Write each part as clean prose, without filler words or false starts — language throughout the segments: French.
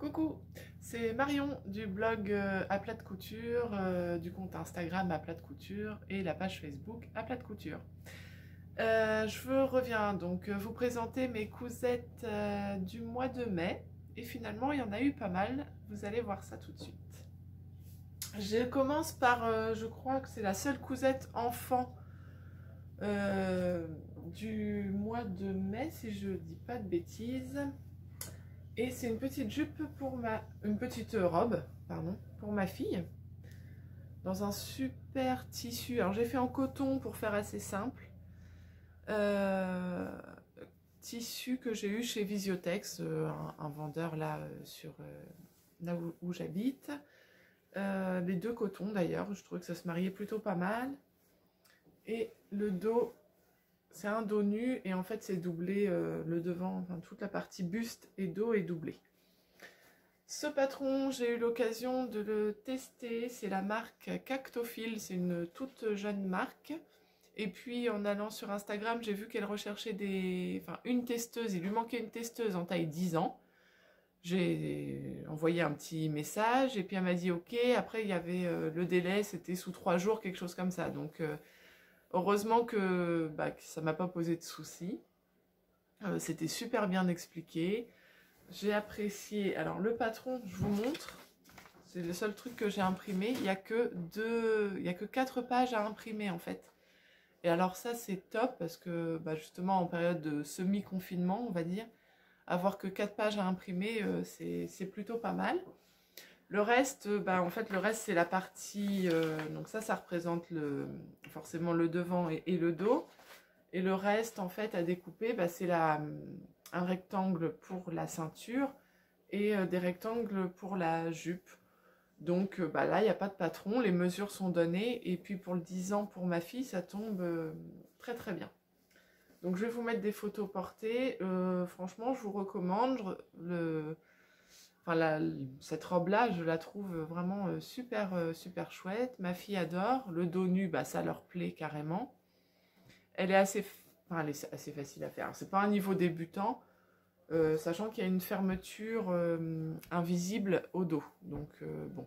Coucou, c'est Marion du blog à plat de couture, du compte Instagram à plat de couture et la page Facebook à plat de couture. Je reviens donc vous présenter mes cousettes du mois de mai et finalement il y en a eu pas mal, vous allez voir ça tout de suite. Je commence par, je crois que c'est la seule cousette enfant du mois de mai si je dis pas de bêtises. Et c'est une petite jupe pour une petite robe, pardon, pour ma fille, dans un super tissu. Alors j'ai fait en coton pour faire assez simple. Tissu que j'ai eu chez Visiotex, un vendeur là là où j'habite. Les deux cotons d'ailleurs, je trouvais que ça se mariait plutôt pas mal. Et le dos, c'est un dos nu et en fait c'est doublé, le devant, enfin toute la partie buste et dos est doublée. Ce patron, j'ai eu l'occasion de le tester, c'est la marque Cactophile, c'est une toute jeune marque. Et puis en allant sur Instagram, j'ai vu qu'elle recherchait une testeuse, il lui manquait une testeuse en taille 10 ans. J'ai envoyé un petit message et puis elle m'a dit ok, après il y avait le délai, c'était sous 3 jours, quelque chose comme ça. Donc heureusement que ça m'a pas posé de soucis. C'était super bien expliqué. J'ai apprécié. Alors le patron, je vous montre. C'est le seul truc que j'ai imprimé. Il n'y a que 4 pages à imprimer en fait. Et alors ça c'est top parce que justement en période de semi-confinement, on va dire, avoir que 4 pages à imprimer, c'est plutôt pas mal. Le reste, en fait, le reste c'est la partie, donc ça représente forcément le devant et le dos. Et le reste, en fait, à découper, c'est un rectangle pour la ceinture et des rectangles pour la jupe. Donc là, il n'y a pas de patron, les mesures sont données. Et puis pour le 10 ans, pour ma fille, ça tombe très très bien. Donc je vais vous mettre des photos portées. Franchement, je vous recommande. Cette robe-là, je la trouve vraiment super, super chouette. Ma fille adore. Le dos nu, ça leur plaît carrément. Elle est assez facile à faire. C'est pas un niveau débutant, sachant qu'il y a une fermeture invisible au dos. Donc bon,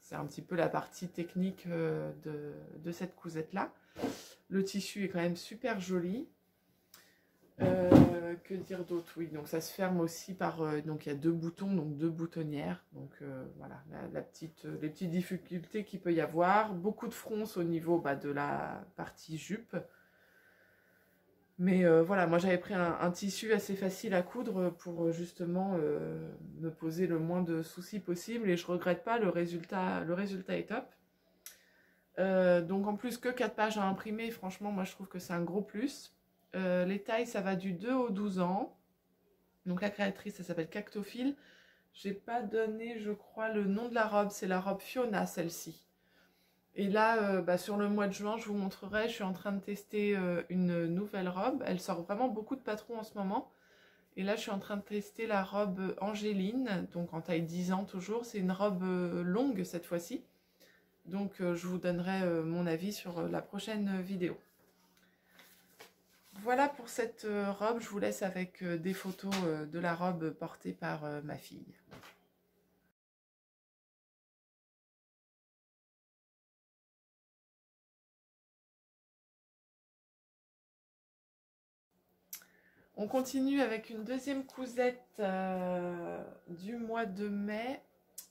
c'est un petit peu la partie technique de cette cousette-là. Le tissu est quand même super joli. Que dire d'autre? Oui, donc ça se ferme aussi par... donc il y a 2 boutons, donc 2 boutonnières. Donc voilà, les petites difficultés qu'il peut y avoir. Beaucoup de fronces au niveau de la partie jupe. Mais voilà, moi j'avais pris un tissu assez facile à coudre pour justement me poser le moins de soucis possible. Et je regrette pas, le résultat est top. Donc en plus que 4 pages à imprimer, franchement moi je trouve que c'est un gros plus. Les tailles, ça va du 2 au 12 ans. Donc la créatrice, elle s'appelle Cactophile. J'ai pas donné, je crois, le nom de la robe. C'est la robe Fiona, celle-ci. Et là, sur le mois de juin, je vous montrerai. Je suis en train de tester une nouvelle robe. Elle sort vraiment beaucoup de patrons en ce moment. Et là, je suis en train de tester la robe Angéline, donc en taille 10 ans toujours. C'est une robe longue cette fois-ci. Donc je vous donnerai mon avis sur la prochaine vidéo. Voilà pour cette robe, je vous laisse avec des photos de la robe portée par ma fille. On continue avec une deuxième cousette du mois de mai.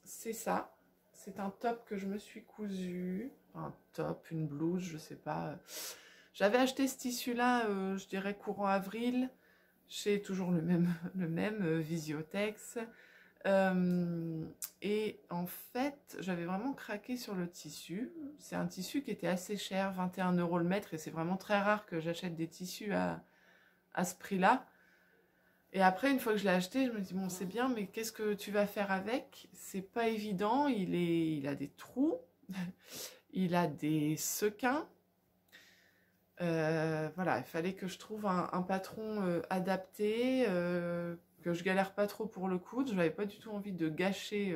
C'est ça, c'est un top que je me suis cousu. Un top, une blouse, je sais pas. J'avais acheté ce tissu-là, je dirais courant avril, chez toujours le même Visiotex. Et en fait, j'avais vraiment craqué sur le tissu. C'est un tissu qui était assez cher, 21 € le mètre, et c'est vraiment très rare que j'achète des tissus à ce prix-là. Et après, une fois que je l'ai acheté, je me dis, bon, c'est bien, mais qu'est-ce que tu vas faire avec? C'est pas évident, il a des trous, il a des sequins. Voilà, il fallait que je trouve un patron adapté, que je galère pas trop pour le coudre. Je n'avais pas du tout envie de gâcher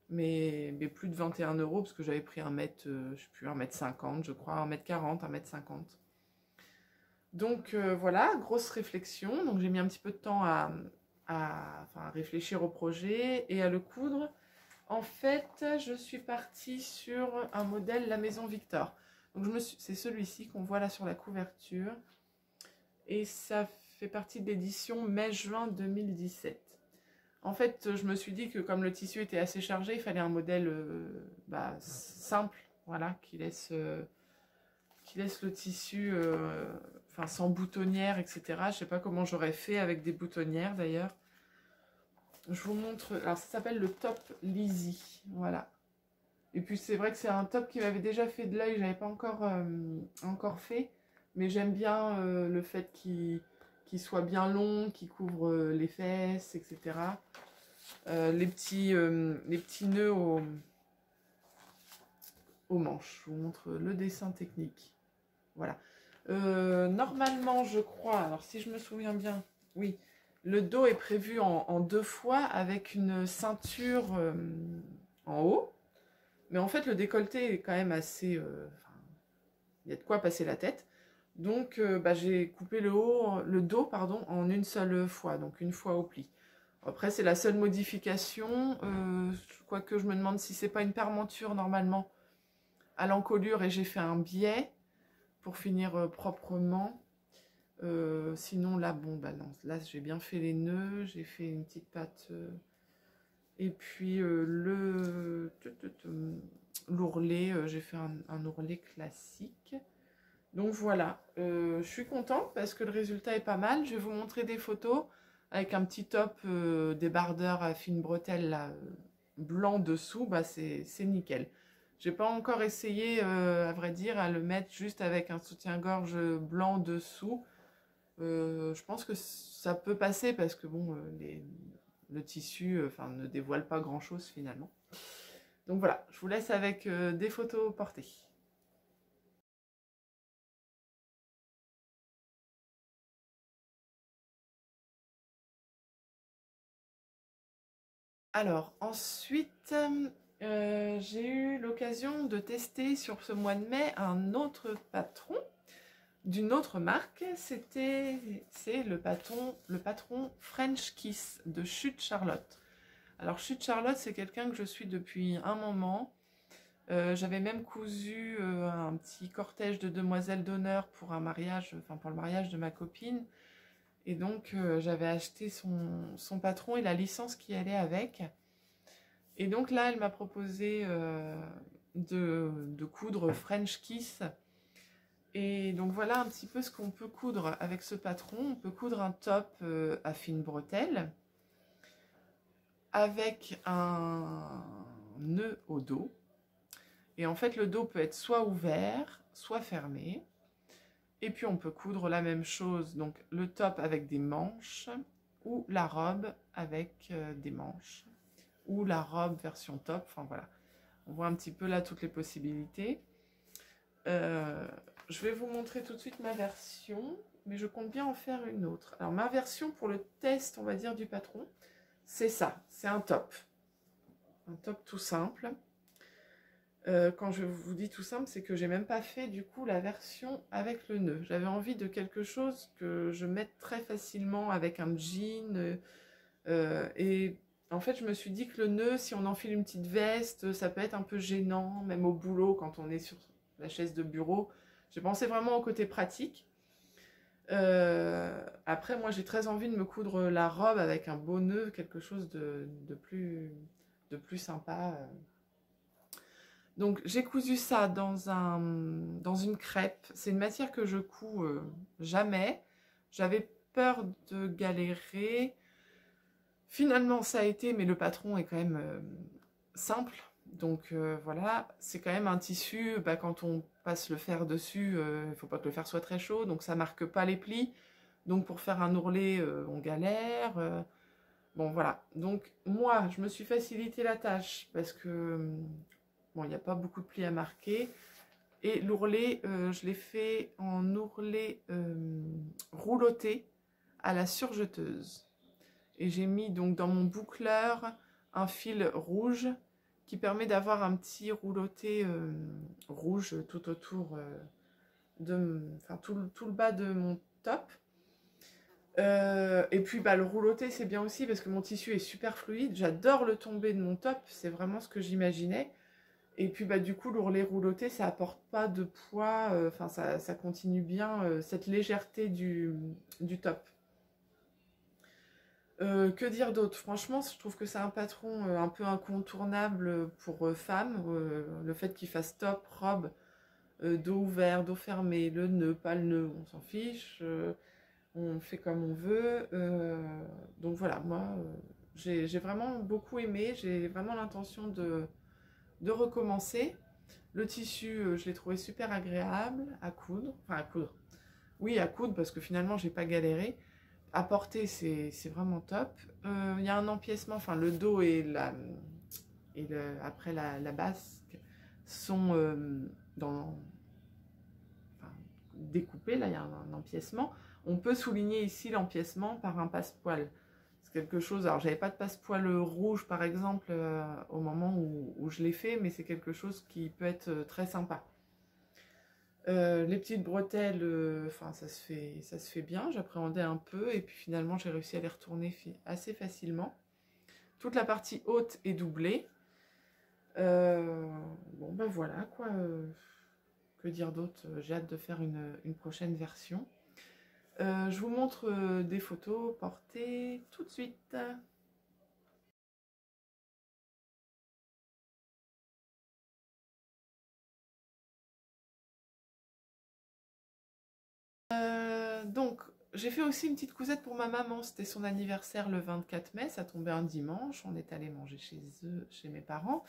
mes plus de 21 € parce que j'avais pris je sais plus, 1,50 m, je crois, 1,40 m, 1,50 m. Donc voilà, grosse réflexion. Donc j'ai mis un petit peu de temps à enfin, à réfléchir au projet et à le coudre. En fait, je suis partie sur un modèle La Maison Victor. Donc c'est celui-ci qu'on voit là sur la couverture. Et ça fait partie de l'édition mai-juin 2017. En fait, je me suis dit que comme le tissu était assez chargé, il fallait un modèle simple, voilà, qui laisse le tissu enfin, sans boutonnière, etc. Je ne sais pas comment j'aurais fait avec des boutonnières d'ailleurs. Je vous montre, alors ça s'appelle le top Lizzy, voilà. Et puis c'est vrai que c'est un top qui m'avait déjà fait de l'œil, je n'avais pas encore fait, mais j'aime bien le fait qu'il soit bien long, qu'il couvre les fesses, etc. Les petits nœuds aux manches. Je vous montre le dessin technique. Voilà. Normalement, je crois, alors si je me souviens bien, oui, le dos est prévu en 2 fois avec une ceinture en haut. Mais en fait, le décolleté est quand même assez... il y a de quoi passer la tête. Donc, j'ai coupé le dos pardon, en une seule fois, donc une fois au pli. Après, c'est la seule modification. Quoique je me demande si c'est pas une parementure normalement à l'encolure et j'ai fait un biais pour finir proprement. Sinon là, bon, non, là j'ai bien fait les nœuds, j'ai fait une petite patte. Et puis l'ourlet, j'ai fait un ourlet classique. Donc voilà, je suis contente parce que le résultat est pas mal. Je vais vous montrer des photos avec un petit top débardeur à fine bretelle là, blanc dessous, c'est nickel. J'ai pas encore essayé, à vrai dire, à le mettre juste avec un soutien-gorge blanc dessous. Je pense que ça peut passer parce que bon, le tissu ne dévoile pas grand-chose finalement. Donc voilà, je vous laisse avec des photos portées. Alors, ensuite, j'ai eu l'occasion de tester sur ce mois de mai un autre patron d'une autre marque. C'est le patron French Kiss de Chute Charlotte. Alors, Chute Charlotte, c'est quelqu'un que je suis depuis un moment. J'avais même cousu un petit cortège de demoiselles d'honneur pour un mariage, pour le mariage de ma copine. Et donc, j'avais acheté son patron et la licence qui allait avec. Et donc là, elle m'a proposé de coudre French Kiss. Et donc voilà un petit peu ce qu'on peut coudre avec ce patron. On peut coudre un top à fine bretelle avec un nœud au dos. Et en fait, le dos peut être soit ouvert, soit fermé. Et puis on peut coudre la même chose, donc le top avec des manches ou la robe avec des manches ou la robe version top, enfin voilà. On voit un petit peu là toutes les possibilités. Je vais vous montrer tout de suite ma version, mais je compte bien en faire une autre. Alors ma version pour le test, on va dire, du patron, c'est ça, c'est un top. Un top tout simple. Quand je vous dis tout simple, c'est que j'ai même pas fait du coup la version avec le nœud. J'avais envie de quelque chose que je mette très facilement avec un jean. Et en fait, je me suis dit que le nœud, si on enfile une petite veste, ça peut être un peu gênant, même au boulot quand on est sur la chaise de bureau. J'ai pensé vraiment au côté pratique. Après, moi, j'ai très envie de me coudre la robe avec un beau nœud, quelque chose de plus sympa. Donc j'ai cousu ça dans une crêpe. C'est une matière que je couds jamais. J'avais peur de galérer. Finalement ça a été, mais le patron est quand même simple. Donc voilà, c'est quand même un tissu, quand on passe le fer dessus, il ne faut pas que le fer soit très chaud, donc ça ne marque pas les plis. Donc pour faire un ourlet, on galère. Bon voilà, donc moi je me suis facilité la tâche parce que... Bon, il n'y a pas beaucoup de plis à marquer. Et l'ourlet, je l'ai fait en ourlet rouloté à la surjeteuse. Et j'ai mis donc dans mon boucleur un fil rouge qui permet d'avoir un petit rouloté rouge tout autour tout le bas de mon top. Et puis bah, le rouloté c'est bien aussi parce que mon tissu est super fluide. J'adore le tombé de mon top, c'est vraiment ce que j'imaginais. Et puis bah, du coup l'ourlet rouloté ça apporte pas de poids, enfin ça continue bien cette légèreté du top. Que dire d'autre? Franchement, je trouve que c'est un patron un peu incontournable pour femmes. Le fait qu'il fasse top, robe, dos ouvert, dos fermé, le nœud, pas le nœud, on s'en fiche. On fait comme on veut. Donc voilà, moi, j'ai vraiment beaucoup aimé. J'ai vraiment l'intention de recommencer. Le tissu, je l'ai trouvé super agréable à coudre. Enfin, à coudre. Oui, à coudre, parce que finalement, j'ai pas galéré. À porter, c'est vraiment top. Il y a un empiècement, enfin, le dos après la basque sont enfin, découpés. Là, il y a un empiècement. On peut souligner ici l'empiècement par un passepoil. C'est quelque chose, alors j'avais pas de passepoil rouge par exemple au moment où je l'ai fait, mais c'est quelque chose qui peut être très sympa. Les petites bretelles, enfin ça se fait bien, j'appréhendais un peu et puis finalement j'ai réussi à les retourner assez facilement. Toute la partie haute est doublée. Bon ben voilà quoi, que dire d'autre, j'ai hâte de faire une prochaine version. Je vous montre des photos portées tout de suite. Donc, j'ai fait aussi une petite cousette pour ma maman. C'était son anniversaire le 24 mai. Ça tombait un dimanche. On est allé manger chez eux, chez mes parents.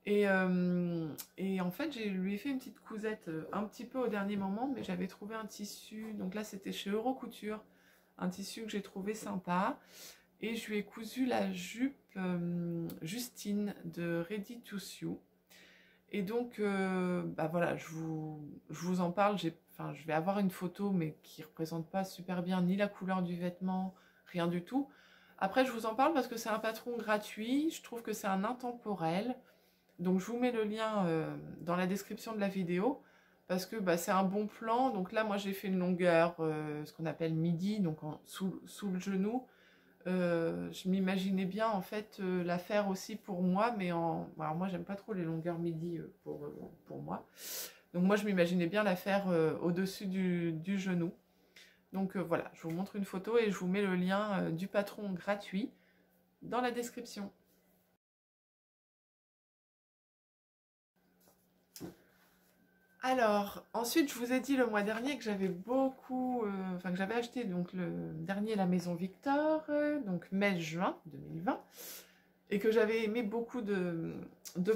Et en fait, je lui ai fait une petite cousette un petit peu au dernier moment, mais j'avais trouvé un tissu. Donc là, c'était chez Eurocouture. Un tissu que j'ai trouvé sympa. Et je lui ai cousu la jupe Justine de Ready to Sew. Et donc, bah voilà, je vous en parle. Enfin, je vais avoir une photo, mais qui ne représente pas super bien ni la couleur du vêtement, rien du tout. Après, je vous en parle parce que c'est un patron gratuit. Je trouve que c'est un intemporel. Donc, je vous mets le lien dans la description de la vidéo parce que bah, c'est un bon plan. Donc là, moi, j'ai fait une longueur, ce qu'on appelle midi, donc sous le genou. Je m'imaginais bien en fait la faire aussi pour moi, mais alors moi j'aime pas trop les longueurs midi pour moi. Donc moi je m'imaginais bien la faire au-dessus du genou. Donc voilà, je vous montre une photo et je vous mets le lien du patron gratuit dans la description. Alors, ensuite, je vous ai dit le mois dernier que j'avais beaucoup, enfin que j'avais acheté donc le dernier La Maison Victor, donc mai-juin 2020, et que j'avais aimé beaucoup de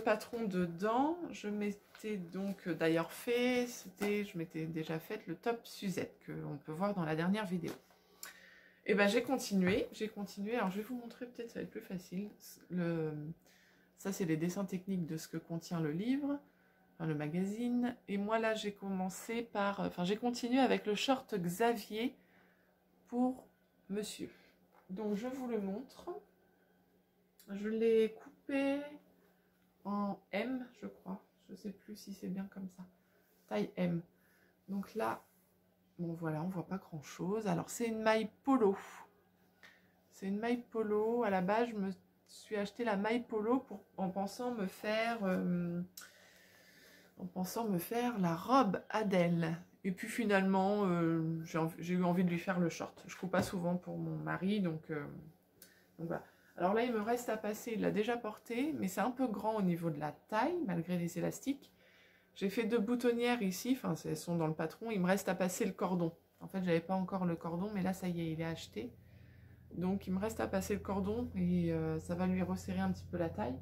patrons dedans. Je m'étais donc d'ailleurs fait, je m'étais déjà fait le top Suzette que on peut voir dans la dernière vidéo. Et ben j'ai continué, alors je vais vous montrer, peut-être ça va être plus facile. Ça c'est les dessins techniques de ce que contient le livre. Enfin, le magazine. Et moi là j'ai commencé par, enfin j'ai continué avec le short Xavier pour monsieur. Donc je vous le montre. Je l'ai coupé en M, je crois. Je sais plus si c'est bien comme ça. Taille M. Donc là, bon voilà, on voit pas grand chose. Alors c'est une maille polo. C'est une maille polo. À la base, je me suis acheté la maille polo en pensant me faire la robe Adèle. Et puis finalement, j'ai eu envie de lui faire le short. Je coupe pas souvent pour mon mari, donc voilà. Alors là, il me reste à passer, il l'a déjà porté, mais c'est un peu grand au niveau de la taille, malgré les élastiques. J'ai fait 2 boutonnières ici, enfin elles sont dans le patron, il me reste à passer le cordon. En fait, j'avais pas encore le cordon, mais là, ça y est, il est acheté. Donc il me reste à passer le cordon et ça va lui resserrer un petit peu la taille.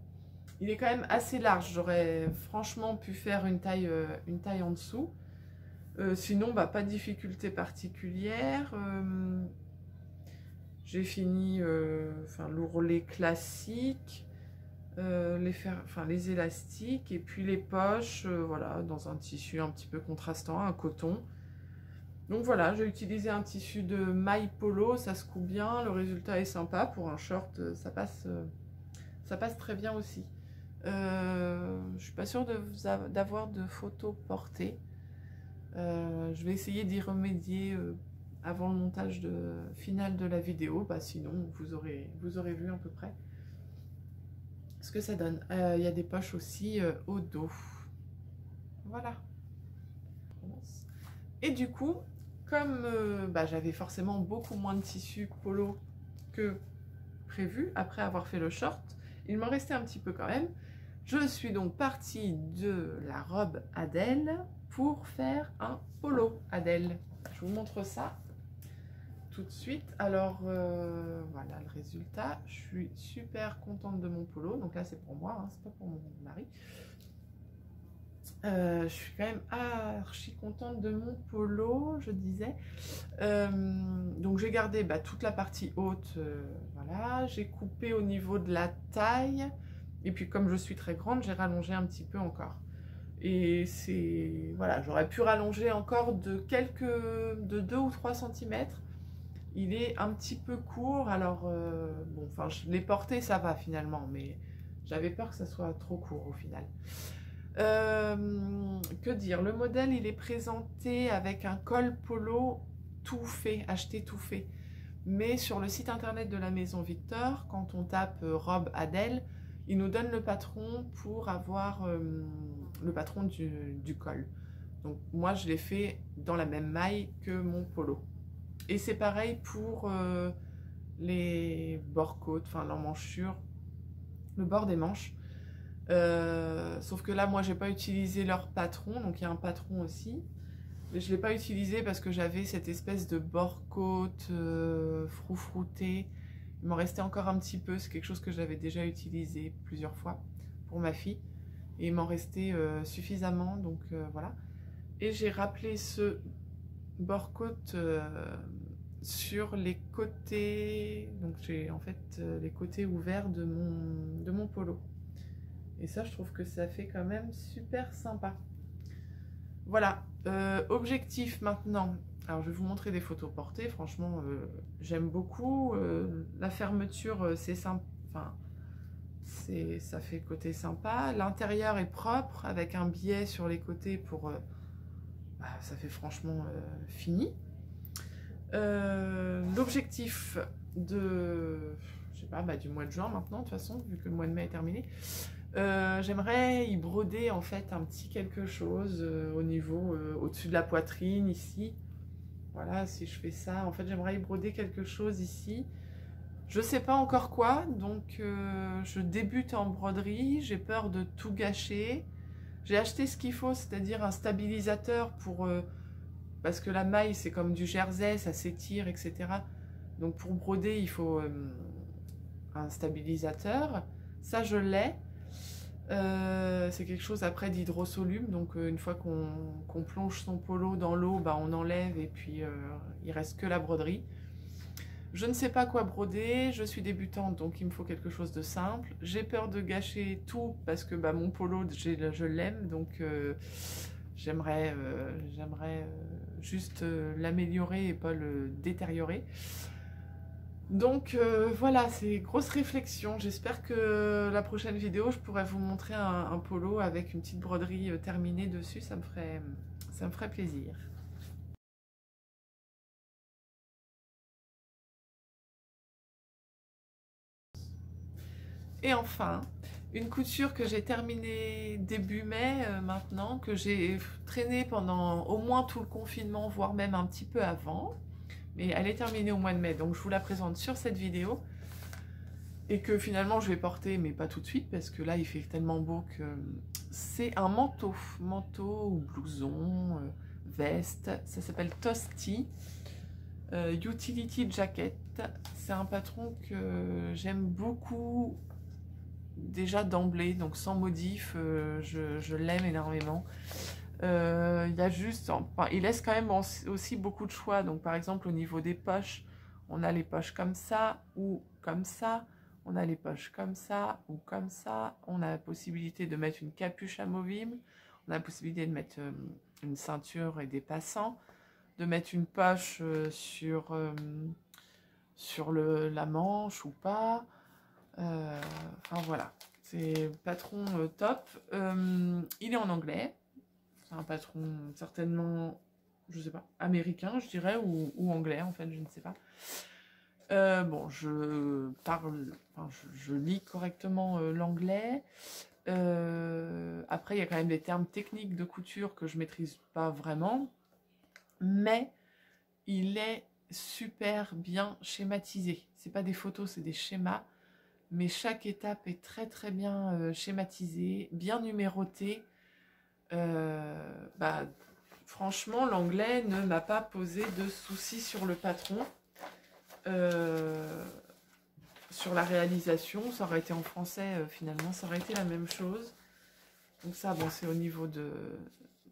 Il est quand même assez large, j'aurais franchement pu faire une taille en dessous. Sinon, bah, pas de difficulté particulière. J'ai fini l'ourlet classique, les élastiques et puis les poches, voilà, dans un tissu un petit peu contrastant, un coton. Donc voilà, j'ai utilisé un tissu de maille polo, ça se coupe bien, le résultat est sympa. Pour un short, ça passe très bien aussi. Je suis pas sûre d'avoir de photos portées. Je vais essayer d'y remédier avant le montage final de la vidéo. Bah, sinon, vous aurez vu à peu près ce que ça donne. Il y a des poches aussi au dos. Voilà. Et du coup, comme bah, j'avais forcément beaucoup moins de tissu polo que prévu, après avoir fait le short, il m'en restait un petit peu quand même. Je suis donc partie de la robe Adèle pour faire un polo Adèle. Je vous montre ça tout de suite. Alors voilà le résultat. Je suis super contente de mon polo. Donc là c'est pour moi, hein, c'est pas pour mon mari. Je suis quand même archi contente de mon polo, je disais. Donc j'ai gardé bah, toute la partie haute, voilà. J'ai coupé au niveau de la taille. Et puis comme je suis très grande, j'ai rallongé un petit peu encore. Et c'est... Voilà, j'aurais pu rallonger encore de 2 ou 3 cm. Il est un petit peu court, alors... bon, enfin, je l'ai porté, ça va finalement, mais j'avais peur que ça soit trop court au final. Que dire, le modèle, il est présenté avec un col polo tout fait, acheté tout fait. Mais sur le site internet de la Maison Victor, quand on tape robe Adèle, il nous donne le patron pour avoir le patron du col. Donc moi je l'ai fait dans la même maille que mon polo. Et c'est pareil pour les bords-côtes, enfin l'emmanchure, le bord des manches. Sauf que là moi j'ai pas utilisé leur patron, donc il y a un patron aussi. Mais je ne l'ai pas utilisé parce que j'avais cette espèce de bord-côte froufrouté. Il m'en restait encore un petit peu, c'est quelque chose que j'avais déjà utilisé plusieurs fois pour ma fille. Et il m'en restait suffisamment, donc voilà. Et j'ai rappelé ce bord-côte sur les côtés, donc j'ai en fait les côtés ouverts de mon polo. Et ça, je trouve que ça fait quand même super sympa. Voilà, objectif maintenant. Alors je vais vous montrer des photos portées, franchement j'aime beaucoup. La fermeture c'est sympa, enfin, ça fait côté sympa. L'intérieur est propre avec un biais sur les côtés pour... bah, ça fait franchement fini. L'objectif de... je sais pas, bah, du mois de juin maintenant de toute façon, vu que le mois de mai est terminé. J'aimerais y broder en fait un petit quelque chose au niveau, au-dessus de la poitrine ici. Voilà, si je fais ça, en fait j'aimerais y broder quelque chose ici. Je sais pas encore quoi, donc je débute en broderie, j'ai peur de tout gâcher. J'ai acheté ce qu'il faut, c'est-à-dire un stabilisateur pour... parce que la maille c'est comme du jersey, ça s'étire, etc. Donc pour broder il faut un stabilisateur. Ça je l'ai. C'est quelque chose après d'hydrosoluble, donc une fois qu'on plonge son polo dans l'eau, bah, on enlève et puis il reste que la broderie. Je ne sais pas quoi broder, je suis débutante donc il me faut quelque chose de simple. J'ai peur de gâcher tout parce que bah, mon polo je l'aime, donc j'aimerais juste l'améliorer et pas le détériorer. Donc voilà, c'est grosse réflexion. J'espère que la prochaine vidéo, je pourrai vous montrer un polo avec une petite broderie terminée dessus. Ça me ferait plaisir. Et enfin, une couture que j'ai terminée début mai maintenant, que j'ai traînée pendant au moins tout le confinement, voire même un petit peu avant. Mais elle est terminée au mois de mai, donc je vous la présente sur cette vidéo. Et que finalement je vais porter, mais pas tout de suite, parce que là il fait tellement beau que... C'est un manteau ou blouson, veste, ça s'appelle Toasty, Utility Jacket. C'est un patron que j'aime beaucoup, déjà d'emblée, donc sans modif, je l'aime énormément. Il y a juste, enfin, il laisse quand même aussi beaucoup de choix, donc par exemple au niveau des poches, on a les poches comme ça ou comme ça. On a les poches comme ça ou comme ça. On a la possibilité de mettre une capuche amovible. On a la possibilité de mettre une ceinture et des passants. De mettre une poche sur la manche ou pas. Enfin voilà. C'est patron top. Il est en anglais. C'est un patron certainement je sais pas, américain, je dirais, ou anglais, en fait, je ne sais pas. Bon, je parle, enfin, je lis correctement l'anglais. Après, il y a quand même des termes techniques de couture que je maîtrise pas vraiment, mais il est super bien schématisé. C'est pas des photos, c'est des schémas, mais chaque étape est très très bien schématisée, bien numérotée. Bah, franchement, l'anglais ne m'a pas posé de soucis sur le patron. Sur la réalisation, ça aurait été en français, finalement, ça aurait été la même chose. Donc ça, bon, c'est au niveau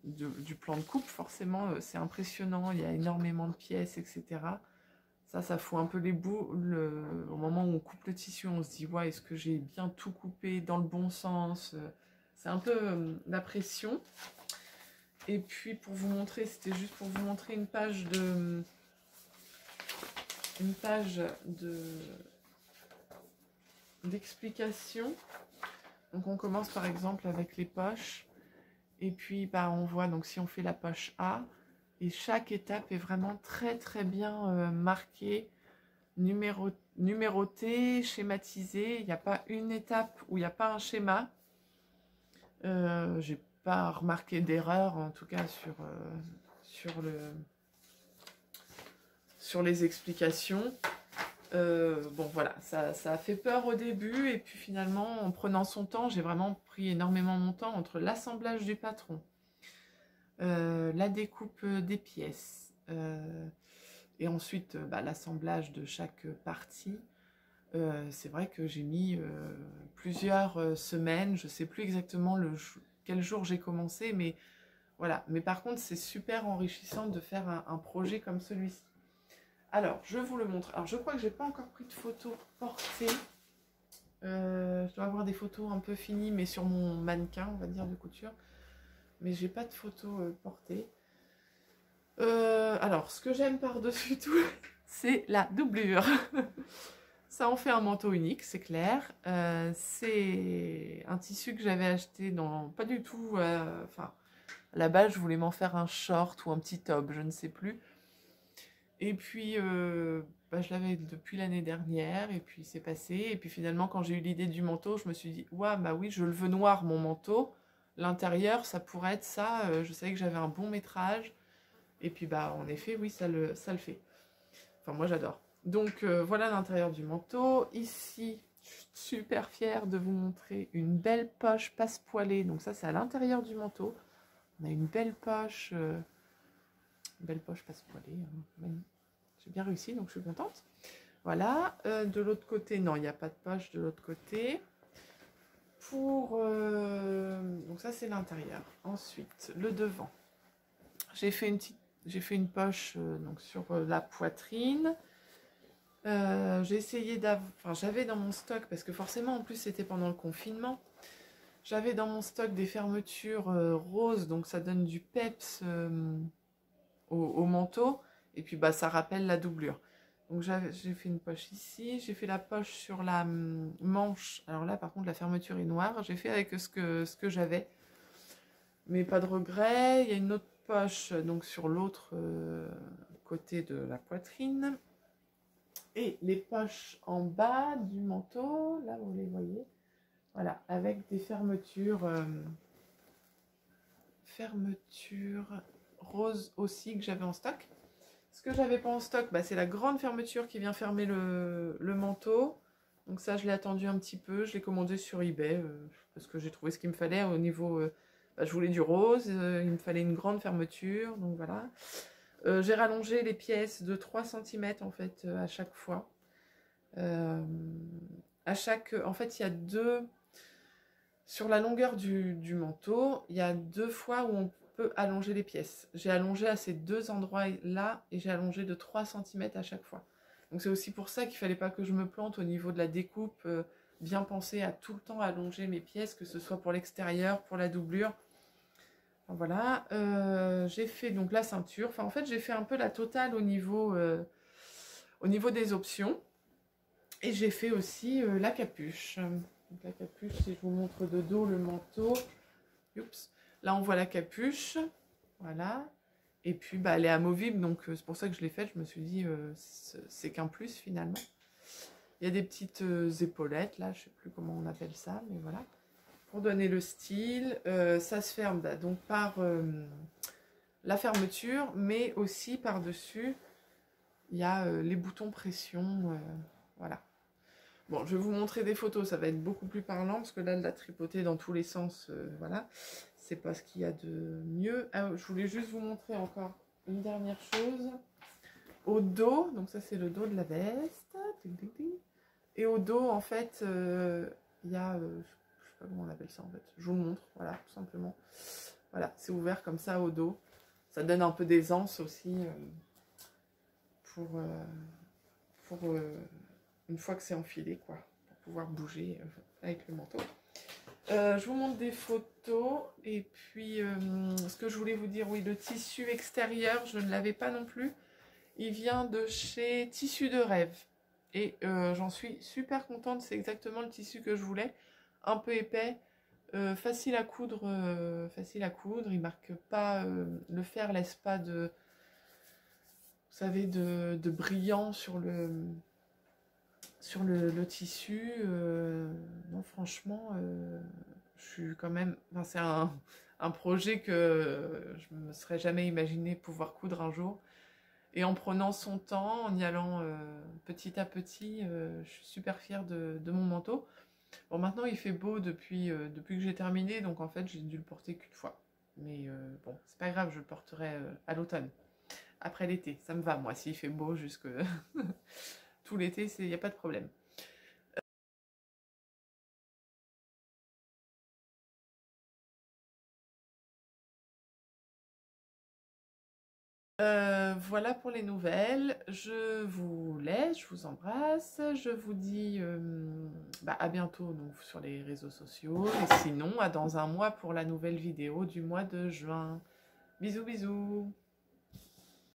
du plan de coupe, forcément, c'est impressionnant, il y a énormément de pièces, etc. Ça fout un peu les bouts. Au moment où on coupe le tissu, on se dit, ouais, est-ce que j'ai bien tout coupé dans le bon sens? C'est un peu la pression. Et puis, pour vous montrer, c'était juste pour vous montrer une page d'explication. Donc on commence par exemple avec les poches, et puis bah, on voit, donc si on fait la poche A, et chaque étape est vraiment très très bien marquée, numérotée, schématisée. Il n'y a pas une étape où il n'y a pas un schéma. J'ai pas remarqué d'erreur, en tout cas sur les explications. Bon voilà, ça a fait peur au début, et puis finalement, en prenant son temps, j'ai vraiment pris énormément mon temps entre l'assemblage du patron, la découpe des pièces, et ensuite bah, l'assemblage de chaque partie. C'est vrai que j'ai mis plusieurs semaines, je ne sais plus exactement quel jour j'ai commencé, mais voilà. Mais par contre, c'est super enrichissant de faire un projet comme celui-ci. Alors, je vous le montre. Alors, je crois que j'ai pas encore pris de photos portées. Je dois avoir des photos un peu finies, mais sur mon mannequin, on va dire, de couture. Mais j'ai pas de photos portées. Alors, ce que j'aime par-dessus tout, c'est la doublure. Ça en fait un manteau unique, c'est clair. C'est un tissu que j'avais acheté dans... Pas du tout... Enfin, à la base, je voulais m'en faire un short ou un petit top, je ne sais plus. Et puis, bah, je l'avais depuis l'année dernière, et puis c'est passé. Et puis finalement, quand j'ai eu l'idée du manteau, je me suis dit, ouais, bah oui, je le veux noir, mon manteau. L'intérieur, ça pourrait être ça. Je savais que j'avais un bon métrage. Et puis, bah, en effet, oui, ça le fait. Enfin, moi, j'adore. Donc, voilà l'intérieur du manteau. Ici, je suis super fière de vous montrer une belle poche passe-poilée. Donc ça, c'est à l'intérieur du manteau. On a une belle poche passe-poilée. Hein. J'ai bien réussi, donc je suis contente. Voilà. De l'autre côté, non, il n'y a pas de poche de l'autre côté. Donc ça, c'est l'intérieur. Ensuite, le devant. J'ai fait une poche donc sur la poitrine. J'ai essayé j'avais dans mon stock, parce que forcément, en plus, c'était pendant le confinement. J'avais dans mon stock des fermetures roses, donc ça donne du peps au manteau. Et puis, bah, ça rappelle la doublure. Donc, j'ai fait une poche ici. J'ai fait la poche sur la manche. Alors là, par contre, la fermeture est noire. J'ai fait avec ce que j'avais. Mais pas de regret. Il y a une autre poche donc sur l'autre côté de la poitrine. Et les poches en bas du manteau. Là, vous les voyez. Voilà, avec des fermetures roses aussi que j'avais en stock. Ce que j'avais pas en stock, bah, c'est la grande fermeture qui vient fermer le manteau. Donc ça, je l'ai attendu un petit peu. Je l'ai commandé sur eBay parce que j'ai trouvé ce qu'il me fallait au niveau... bah, je voulais du rose, il me fallait une grande fermeture, donc voilà. J'ai rallongé les pièces de 3 cm en fait à chaque fois. En fait, il y a deux... Sur la longueur du manteau, il y a 2 fois où on peut allonger les pièces. J'ai allongé à ces 2 endroits-là et j'ai allongé de 3 cm à chaque fois. Donc c'est aussi pour ça qu'il ne fallait pas que je me plante au niveau de la découpe. Bien penser à tout le temps allonger mes pièces, que ce soit pour l'extérieur, pour la doublure. Enfin, voilà. J'ai fait donc la ceinture. Enfin, en fait, j'ai fait un peu la totale au niveau des options. Et j'ai fait aussi la capuche. Donc la capuche, si je vous montre de dos le manteau, oups, là on voit la capuche, voilà, Et puis, bah, elle est amovible, donc c'est pour ça que je l'ai faite. Je me suis dit, c'est qu'un plus finalement. Il y a des petites épaulettes, là, je sais plus comment on appelle ça, mais voilà. Pour donner le style, ça se ferme bah, donc par la fermeture, mais aussi par-dessus, il y a les boutons pression, voilà. Bon, je vais vous montrer des photos, ça va être beaucoup plus parlant, parce que là, elle l'a tripoté dans tous les sens, voilà. C'est pas ce qu'il y a de mieux. Ah, je voulais juste vous montrer encore une dernière chose. Au dos, donc ça c'est le dos de la veste. Et au dos, en fait, il y a, je sais pas comment on appelle ça en fait. Je vous le montre, voilà, tout simplement. Voilà, c'est ouvert comme ça au dos. Ça donne un peu d'aisance aussi pour une fois que c'est enfilé, quoi, pour pouvoir bouger avec le manteau. Je vous montre des photos et puis ce que je voulais vous dire, oui, le tissu extérieur, je ne l'avais pas non plus. Il vient de chez Tissu de Rêve et j'en suis super contente, c'est exactement le tissu que je voulais, un peu épais, facile à coudre, il marque pas, le fer laisse pas de, vous savez, de brillant sur le tissu, non franchement, je suis quand même, enfin, c'est un projet que je me serais jamais imaginé pouvoir coudre un jour, et en prenant son temps, en y allant petit à petit, je suis super fière de mon manteau. Bon, maintenant il fait beau depuis que j'ai terminé, donc en fait j'ai dû le porter qu'une fois, mais bon, c'est pas grave, je le porterai à l'automne, après l'été, ça me va moi, s'il fait beau jusque tout l'été, il n'y a pas de problème. Voilà pour les nouvelles, je vous laisse, je vous embrasse, je vous dis bah, à bientôt donc, sur les réseaux sociaux, et sinon à dans un mois pour la nouvelle vidéo du mois de juin. Bisous bisous.